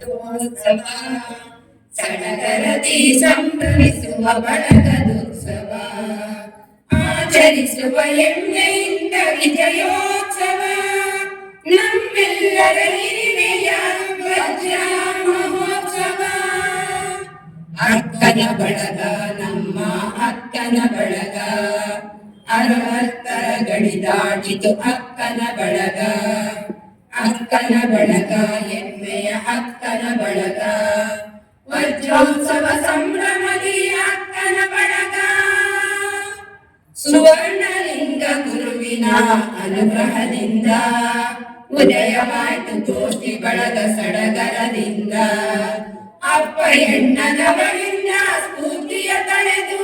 ರಥೋತ್ಸವ ಸಡಗರದಿ ಸಂಭ್ರಮಿಸುವ ಬಳಗದೋತ್ಸವ ಆಚರಿಸುವ ಹೆಮ್ಮೆಯಿಂದ ವಿಜಯೋತ್ಸವ ನಮ್ಮೆಲ್ಲರ ಹಿರಿಮೆಯ ವಜ್ರ ಮಹೋತ್ಸವ ಅಕ್ಕನ ಬಳಗ ನಮ್ಮ ಅಕ್ಕನ ಬಳಗ 60 ಗಡಿ ದಾಟಿತು ಅಕ್ಕನ ಬಳಗ ಅಕ್ಕನ ಬಳಗ ಹೆಮ್ಮೆಯ ಅಕ್ಕನ ಬಳಗ ವಜ್ರೋತ್ಸವ ಸಂಭ್ರಮದಿ ಅಕ್ಕನ ಬಳಗ ಸುವರ್ಣಲಿಂಗ ಗುರುವಿನ ಅನುಗ್ರಹದಿಂದ ಉದಯವಾಯಿತು ಗೋಷ್ಠಿ ಬಳಗ ಸಡಗರದಿಂದ ಅಪ್ಪ ಎಣ್ಣದವರಿಂದ ಸ್ಫೂರ್ತಿಯ ತಳೆದು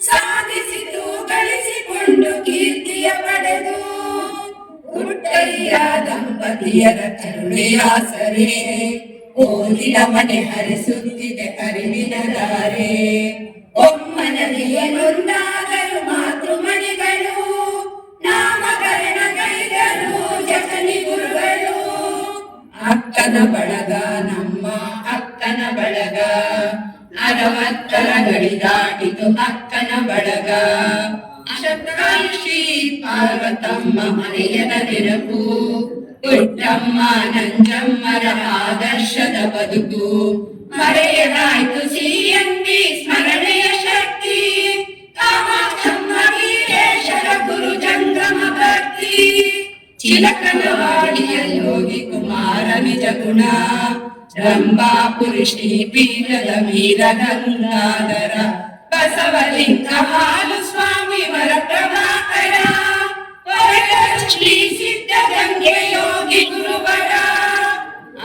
ಸಾಧಿಸಿತು ಗಳಿಸಿಕೊಂಡು ಕೀರ್ತಿಯ ಪಡೆದು ಹುಟ್ಟಯ್ಯ ದಂಪತಿಯರ ಕರುಣೆಯ ಸರೆ ಓದಿನ ಮನೆ ಹರಿಸುತ್ತಿದೆ ಅರಿವಿನ ಧಾರೆ ಒಮ್ಮನದಿಯನೊಂದಾದರು ಮಾತೃಮಣಿಗಳು ನಾಮಕರಣಗೈದರು ಜಗನಿ ಗುರುಗಳು ಅಕ್ಕನ ಬಳಗ ನಮ್ಮ ಅಕ್ಕನ ಬಳಗ 60 ಗಡಿ ದಾಟಿತು ಅಕ್ಕನ ಬಳಗ ಶತಾಯುಷಿ ಪಾರ್ವತಮ್ಮ ಮನೆಯನ ನೆನಪು ಪುಟ್ಟಮ್ಮ ನಂಜಮ್ಮರ ಆದರ್ಶದ ಬದುಕು ಮರೆಯದಾಯ್ತು ಸಿಎಂಬಿ ಸ್ಮರಣೆಯ ಶಕ್ತಿ ಕಾಮಾಕ್ಷಮ್ಮ ವೀರೇಶರ ಗುರು ಜಂಗಮ ಭಕ್ತಿ ಚಿಲಕನವಾಡಿಯ ಯೋಗಿ ಕುಮಾರ ನಿಜ ಗುಣ ರಂಭಾಪುರಿ ಶ್ರೀ ಪೀಠದ ವೀರ ಗಂಗಾಧರ ಬಸವಲಿಂಗ ಹಾಲು ಸ್ವಾಮಿ ವರ ಪ್ರಭಾಕರ ಶ್ರೀ ಸಿದ್ಧಗಂಗೆ ಯೋಗಿ ಗುರುವರ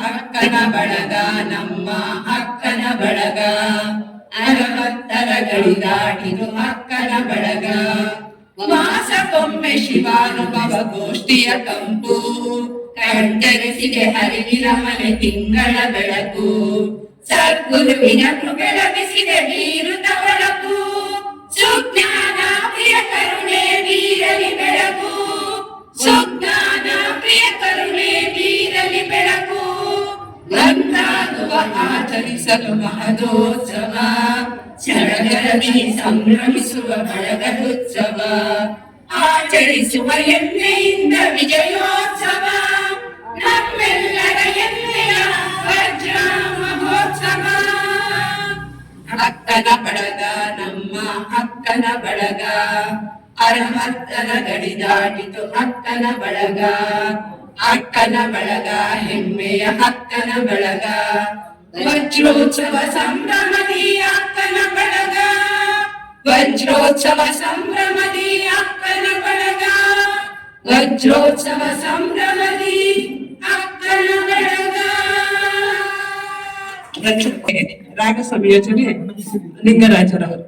ಅಕ್ಕನ ಬಳಗ ನಮ್ಮ ಅಕ್ಕನ ಬಳಗ 60 ಗಡಿ ದಾಟಿದು ಅಕ್ಕನ ಬಳಗ ಮಾಸಕ್ಕೊಮ್ಮೆ ಶಿವಾನುಭವ ಗೋಷ್ಠಿಯ ಕಂಪು ಕಂಡರಿಸಿಗೆ ಹರಿವಿನ ಮನೆ ತಿಂಗಳ ಬೆಳಕು ಸದ್ಗುರುವಿನ ಕೃಪೆ ಲಭಿಸಿದೆ ಬೀರುತ ಬೆಳಕು ಸುಜ್ಞಾನ ಪ್ರಿಯ ಕರುಣೆ ಬೀರಲಿ ಬೆಳಕು ಸುಜ್ಞಾನ ಪ್ರಿಯ ಕರುಣೆ ಬೀರಲಿ ಬೆಳಕು ಒಂದಾಗುವ ಆಚರಿಸಲು ಮಹದೋತ್ಸವ ಸಡಗರದಿ ಸಂಭ್ರಮಿಸುವ ಬಳಗದೋತ್ಸವ ಆಚರಿಸುವ ಹೆಮ್ಮೆಯಿಂದ ವಿಜಯೋತ್ಸವ ನಮ್ಮೆಲ್ಲರ ಹೆಮ್ಮೆಯ ವಜ್ರ ಮಹೋತ್ಸವ ಅಕ್ಕನ ಬಳಗ ನಮ್ಮ ಅಕ್ಕನ ಬಳಗ 60 ಗಡಿ ದಾಟಿತು ಅಕ್ಕನ ಬಳಗ ಅಕ್ಕನ ಬಳಗ ಹೆಮ್ಮೆಯ ಅಕ್ಕನ ಬಳಗ ವಜ್ರೋತ್ಸವ ಸಂಭ್ರಮದಿ ಅಕ್ಕನ ಬಳಗ ವಜ್ರೋತ್ಸವ ಸಂಭ್ರಮದಿ ಅಕ್ಕನ ಬಳಗ ವಜ್ರೋತ್ಸವ ಸಂಭ್ರಮದಿ ಅಕ್ಕನ ಬಳಗ ರಾಗ ಸಂಯೋಜನೆ ಲಿಂಗರಾಜರವರು.